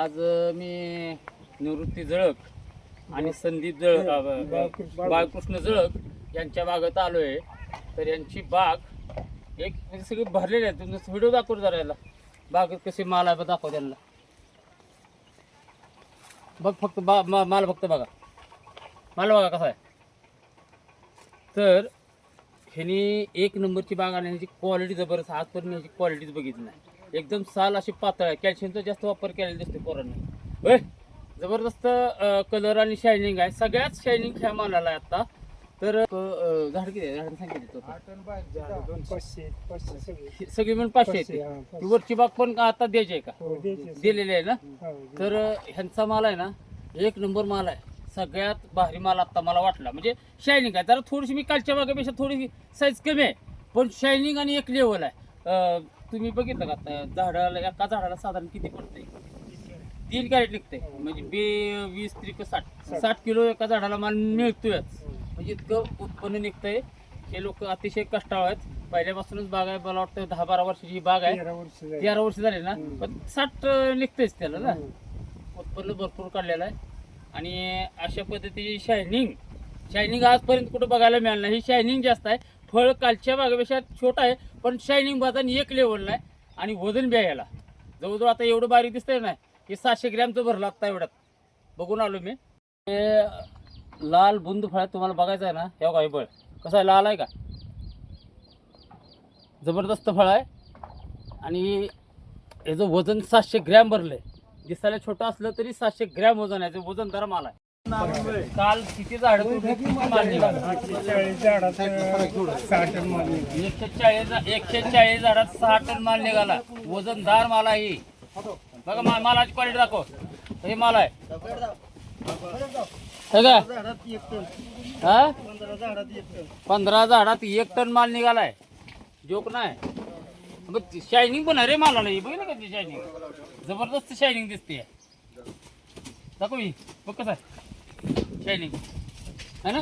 आज मी निवृत्ती जळक आणि संदीप जळक बाळकृष्ण जळक यांच्या बागेत आलो आहे. तर यांची बाग एक म्हणजे सगळी भरलेली आहे. तुम्ही व्हिडिओ दाखवून जरा याला बागेत कशी माल आहे दाखव त्यांना. बघ फक्त माल फक्त बघा, माल बघा कसा आहे. तर ह्यांनी एक नंबरची बाग आणि ह्याची क्वालिटी जबरदस्त. आजपर्यंत ह्याची क्वालिटीच बघितली नाही. एकदम साल अशी पातळ आहे. कॅल्शियमचा जास्त वापर केलेला दिसतो पोरांनी. होय जबरदस्त कलर आणि शायनिंग आहे. सगळ्यात शायनिंग ह्या मालाला आहे आता. तर झाड किती आहे? झाड सांगितलं सगळी म्हणून 500 येते. ती वरची बाग पण आता द्यायची आहे का? दिलेली आहे ना. तर ह्यांचा माल आहे ना एक नंबर माल आहे. सगळ्यात भारी माल आता मला वाटला. म्हणजे शायनिंग आहे. जरा थोडीशी मी कालच्या बागेपेक्षा थोडी साईज कमी आहे पण शायनिंग आणि एक लेवल आहे. तुम्ही बघितलं का आता झाडाला एका झाडाला साधारण किती पडतंय? 3 कॅरेट निघते. म्हणजे 20 त्रिक 60 किलो एका झाडाला माल मिळतोयच. म्हणजे इतकं उत्पन्न निघतंय. हे लोक अतिशय कष्टाळू आहेत. पहिल्यापासूनच बाग आहे. मला वाटतं 10-12 वर्षाची ही बाग आहे. 13 वर्ष झाली ना. पण 60 निघतेच त्याला ना. उत्पन्न भरपूर काढलेलं आहे. आणि अशा पद्धतीची शायनिंग आजपर्यंत कुठं बघायला मिळालं नाही. ही शायनिंग जास्त आहे. फळ कालच्या बागेपेक्षा छोटा आहे पण शायनिंग बाजान एक लेवल नाही. आणि वजन बी याला जवळजवळ आता एवढं बारीक दिसतंय ना. हे 700 ग्रॅमचं भरलं आता एवढ्यात बघून आलो मी. हे लाल बुंद फळ तुम्हाला बघायचं आहे ना. हे बघा हे फळ कसं आहे, लाल आहे का? जबरदस्त फळ आहे. आणि याचं वजन 700 ग्रॅम भरलंय. दिसायला छोटं असलं तरी 700 ग्रॅम वजन आहे. वजनदार माल आहे. काल किती झाड 140 झाडात 6 टन माल निघाला. वजनदार माल आहे. बघा मालाची क्वालिटी दाखव. हे माल आहे का? 15 झाडात 1 टन माल निघालाय. जोक नाही. शायनिंग पण आहे रे मालाला. बघ ना कधी शायनिंग जबरदस्त शायनिंग दिसते. दाखव बघ कसं आहे शायनिंग आहे ना.